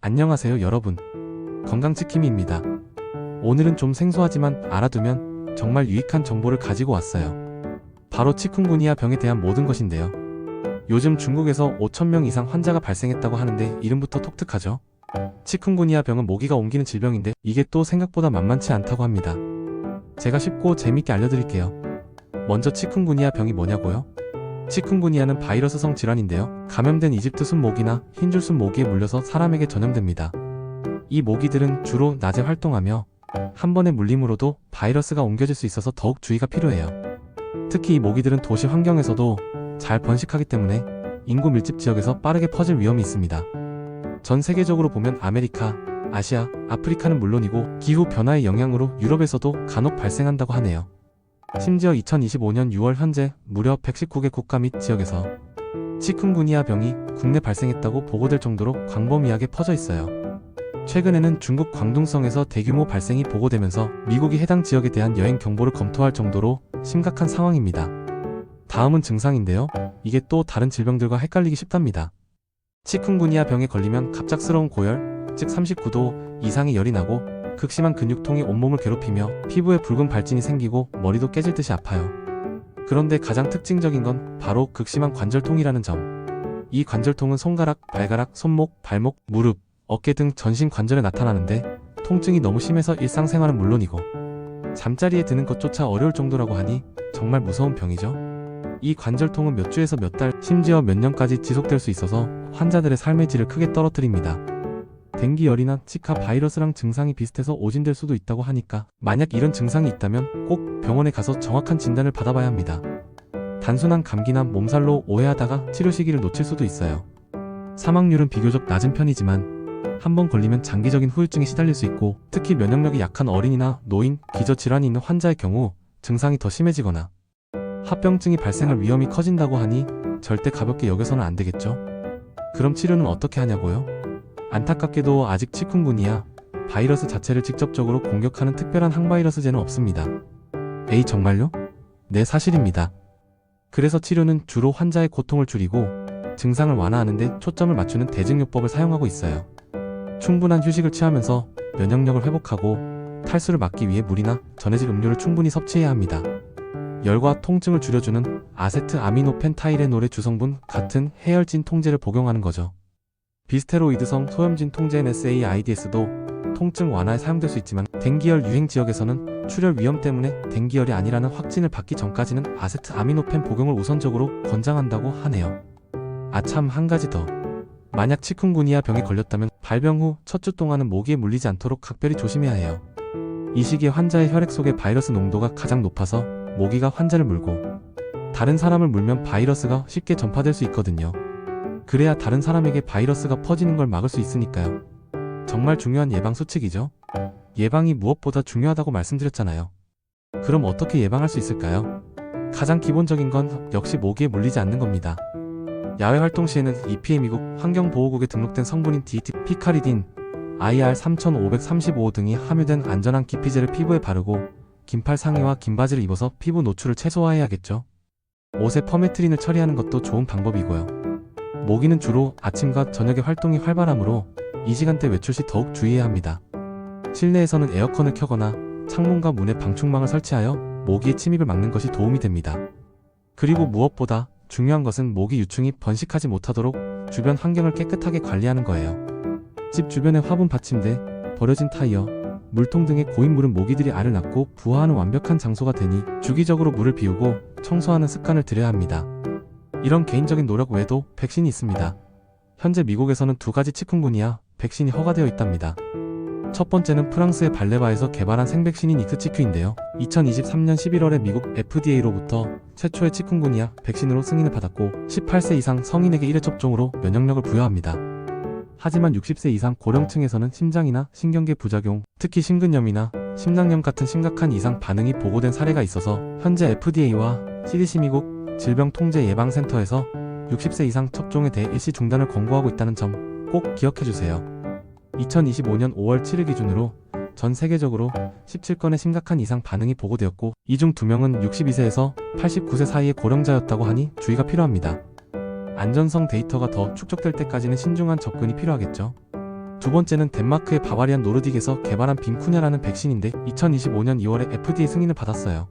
안녕하세요 여러분, 건강지킴이입니다. 오늘은 좀 생소하지만 알아두면 정말 유익한 정보를 가지고 왔어요. 바로 치쿤구니아 병에 대한 모든 것인데요. 요즘 중국에서 5,000명 이상 환자가 발생했다고 하는데 이름부터 독특하죠? 치쿤구니아 병은 모기가 옮기는 질병인데 이게 또 생각보다 만만치 않다고 합니다. 제가 쉽고 재밌게 알려드릴게요. 먼저 치쿤구니아 병이 뭐냐고요? 치쿤구니아는 바이러스성 질환인데요. 감염된 이집트 순모기나 흰줄 순모기에 물려서 사람에게 전염됩니다. 이 모기들은 주로 낮에 활동하며 한 번의 물림으로도 바이러스가 옮겨질 수 있어서 더욱 주의가 필요해요. 특히 이 모기들은 도시 환경에서도 잘 번식하기 때문에 인구 밀집 지역에서 빠르게 퍼질 위험이 있습니다. 전 세계적으로 보면 아메리카, 아시아, 아프리카는 물론이고 기후 변화의 영향으로 유럽에서도 간혹 발생한다고 하네요. 심지어 2025년 6월 현재 무려 119개 국가 및 지역에서 치쿤구니아 병이 국내 발생했다고 보고될 정도로 광범위하게 퍼져 있어요. 최근에는 중국 광둥성에서 대규모 발생이 보고되면서 미국이 해당 지역에 대한 여행 경보를 검토할 정도로 심각한 상황입니다. 다음은 증상인데요. 이게 또 다른 질병들과 헷갈리기 쉽답니다. 치쿤구니아 병에 걸리면 갑작스러운 고열, 즉 39도 이상의 열이 나고 극심한 근육통이 온몸을 괴롭히며 피부에 붉은 발진이 생기고 머리도 깨질 듯이 아파요. 그런데 가장 특징적인 건 바로 극심한 관절통이라는 점. 이 관절통은 손가락, 발가락, 손목, 발목, 무릎, 어깨 등 전신 관절에 나타나는데 통증이 너무 심해서 일상생활은 물론이고 잠자리에 드는 것조차 어려울 정도라고 하니 정말 무서운 병이죠. 이 관절통은 몇 주에서 몇 달, 심지어 몇 년까지 지속될 수 있어서 환자들의 삶의 질을 크게 떨어뜨립니다. 댕기열이나 치카 바이러스랑 증상이 비슷해서 오진될 수도 있다고 하니까 만약 이런 증상이 있다면 꼭 병원에 가서 정확한 진단을 받아봐야 합니다. 단순한 감기나 몸살로 오해하다가 치료 시기를 놓칠 수도 있어요. 사망률은 비교적 낮은 편이지만 한번 걸리면 장기적인 후유증에 시달릴 수 있고 특히 면역력이 약한 어린이나 노인, 기저질환이 있는 환자의 경우 증상이 더 심해지거나 합병증이 발생할 위험이 커진다고 하니 절대 가볍게 여겨서는 안 되겠죠? 그럼 치료는 어떻게 하냐고요? 안타깝게도 아직 치쿤구니아 바이러스 자체를 직접적으로 공격하는 특별한 항바이러스제는 없습니다. 에이 정말요? 네 사실입니다. 그래서 치료는 주로 환자의 고통을 줄이고 증상을 완화하는 데 초점을 맞추는 대증요법을 사용하고 있어요. 충분한 휴식을 취하면서 면역력을 회복하고 탈수를 막기 위해 물이나 전해질 음료를 충분히 섭취해야 합니다. 열과 통증을 줄여주는 아세트아미노펜타이레놀의 주성분 같은 해열진 통제를 복용하는 거죠. 비스테로이드성 소염진 통제인 SAIDS도 통증 완화에 사용될 수 있지만 댕기열 유행 지역에서는 출혈 위험 때문에 댕기열이 아니라는 확진을 받기 전까지는 아세트아미노펜 복용을 우선적으로 권장한다고 하네요. 아참 한 가지 더. 만약 치쿤구니아 병에 걸렸다면 발병 후 첫 주 동안은 모기에 물리지 않도록 각별히 조심해야 해요. 이 시기에 환자의 혈액 속의 바이러스 농도가 가장 높아서 모기가 환자를 물고 다른 사람을 물면 바이러스가 쉽게 전파될 수 있거든요. 그래야 다른 사람에게 바이러스가 퍼지는 걸 막을 수 있으니까요. 정말 중요한 예방 수칙이죠. 예방이 무엇보다 중요하다고 말씀드렸잖아요. 그럼 어떻게 예방할 수 있을까요? 가장 기본적인 건 역시 모기에 물리지 않는 겁니다. 야외 활동 시에는 EPA 미국 환경보호국에 등록된 성분인 DEET, 피카리딘, IR 3535 등이 함유된 안전한 기피제를 피부에 바르고 긴팔 상의와 긴 바지를 입어서 피부 노출을 최소화해야겠죠. 옷에 퍼메트린을 처리하는 것도 좋은 방법이고요. 모기는 주로 아침과 저녁에 활동이 활발하므로 이 시간대 외출 시 더욱 주의해야 합니다. 실내에서는 에어컨을 켜거나 창문과 문에 방충망을 설치하여 모기의 침입을 막는 것이 도움이 됩니다. 그리고 무엇보다 중요한 것은 모기 유충이 번식하지 못하도록 주변 환경을 깨끗하게 관리하는 거예요. 집 주변의 화분 받침대, 버려진 타이어, 물통 등의 고인 물은 모기들이 알을 낳고 부화하는 완벽한 장소가 되니 주기적으로 물을 비우고 청소하는 습관을 들여야 합니다. 이런 개인적인 노력 외에도 백신이 있습니다. 현재 미국에서는 두 가지 치쿤구니아 백신이 허가되어 있답니다. 첫 번째는 프랑스의 발레바에서 개발한 생백신인 익스치큐인데요. 2023년 11월에 미국 FDA로부터 최초의 치쿤구니아 백신으로 승인을 받았고 18세 이상 성인에게 1회 접종으로 면역력을 부여합니다. 하지만 60세 이상 고령층에서는 심장이나 신경계 부작용, 특히 심근염이나 심낭염 같은 심각한 이상 반응이 보고된 사례가 있어서 현재 FDA와 CDC 미국 질병통제예방센터에서 60세 이상 접종에 대해 일시 중단을 권고하고 있다는 점 꼭 기억해주세요. 2025년 5월 7일 기준으로 전 세계적으로 17건의 심각한 이상 반응이 보고되었고 이 중 2명은 62세에서 89세 사이의 고령자였다고 하니 주의가 필요합니다. 안전성 데이터가 더 축적될 때까지는 신중한 접근이 필요하겠죠. 두 번째는 덴마크의 바바리안 노르딕에서 개발한 빔쿠냐라는 백신인데 2025년 2월에 FDA 승인을 받았어요.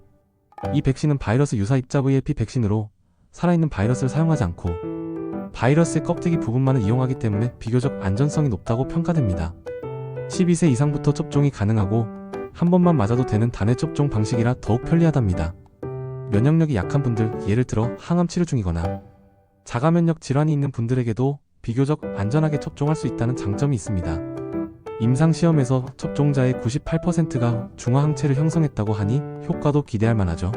이 백신은 바이러스 유사 입자 VLP 백신으로 살아있는 바이러스를 사용하지 않고 바이러스의 껍데기 부분만을 이용하기 때문에 비교적 안전성이 높다고 평가됩니다. 12세 이상부터 접종이 가능하고 한 번만 맞아도 되는 단회 접종 방식이라 더욱 편리하답니다. 면역력이 약한 분들, 예를 들어 항암 치료 중이거나 자가면역 질환이 있는 분들에게도 비교적 안전하게 접종할 수 있다는 장점이 있습니다. 임상시험에서 접종자의 98%가 중화항체를 형성했다고 하니 효과도 기대할 만하죠.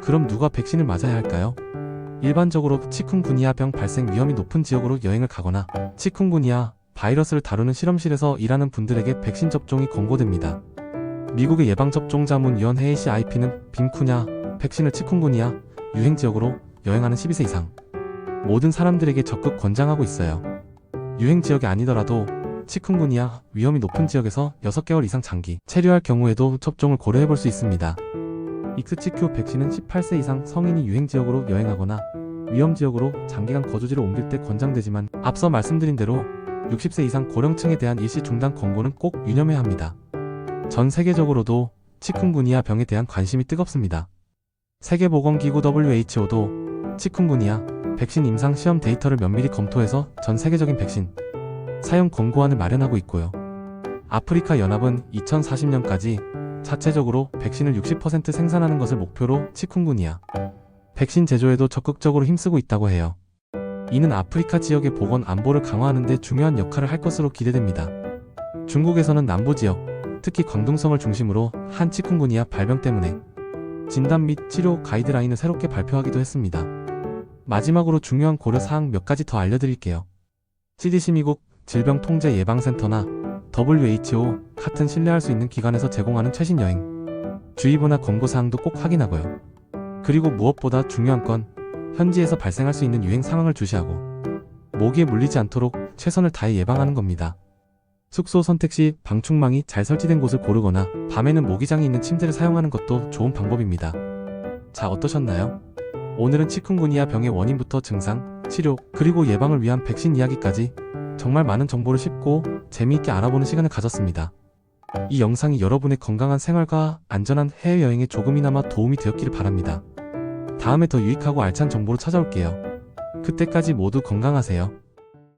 그럼 누가 백신을 맞아야 할까요? 일반적으로 치쿤구니아병 발생 위험이 높은 지역으로 여행을 가거나 치쿤구니아 바이러스를 다루는 실험실에서 일하는 분들에게 백신 접종이 권고됩니다. 미국의 예방접종자문위원 ACIP는 빔쿠냐 백신을 치쿤구니아 유행 지역으로 여행하는 12세 이상 모든 사람들에게 적극 권장하고 있어요. 유행 지역이 아니더라도 치쿤구니아 위험이 높은 지역에서 6개월 이상 장기 체류할 경우에도 접종을 고려해볼 수 있습니다. 익스치큐 백신은 18세 이상 성인이 유행 지역으로 여행하거나 위험 지역으로 장기간 거주지를 옮길 때 권장되지만 앞서 말씀드린 대로 60세 이상 고령층에 대한 일시 중단 권고는 꼭 유념해야 합니다. 전 세계적으로도 치쿤구니아 병에 대한 관심이 뜨겁습니다. 세계보건기구 WHO도 치쿤구니아 백신 임상 시험 데이터를 면밀히 검토해서 전 세계적인 백신 사용 권고안을 마련하고 있고요. 아프리카 연합은 2040년까지 자체적으로 백신을 60% 생산하는 것을 목표로 치쿤구니아 백신 제조에도 적극적으로 힘쓰고 있다고 해요. 이는 아프리카 지역의 보건 안보를 강화하는 데 중요한 역할을 할 것으로 기대됩니다. 중국에서는 남부 지역, 특히 광둥성을 중심으로 한 치쿤구니아 발병 때문에 진단 및 치료 가이드라인을 새롭게 발표하기도 했습니다. 마지막으로 중요한 고려사항 몇 가지 더 알려드릴게요. CDC 미국 질병통제예방센터나 WHO 같은 신뢰할 수 있는 기관에서 제공하는 최신 여행 주의보나 권고사항도 꼭 확인하고요. 그리고 무엇보다 중요한 건 현지에서 발생할 수 있는 유행 상황을 주시하고 모기에 물리지 않도록 최선을 다해 예방하는 겁니다. 숙소 선택 시 방충망이 잘 설치된 곳을 고르거나 밤에는 모기장이 있는 침대를 사용하는 것도 좋은 방법입니다. 자, 어떠셨나요? 오늘은 치쿤구니아 병의 원인부터 증상, 치료, 그리고 예방을 위한 백신 이야기까지 정말 많은 정보를 쉽고 재미있게 알아보는 시간을 가졌습니다. 이 영상이 여러분의 건강한 생활과 안전한 해외여행에 조금이나마 도움이 되었기를 바랍니다. 다음에 더 유익하고 알찬 정보로 찾아올게요. 그때까지 모두 건강하세요.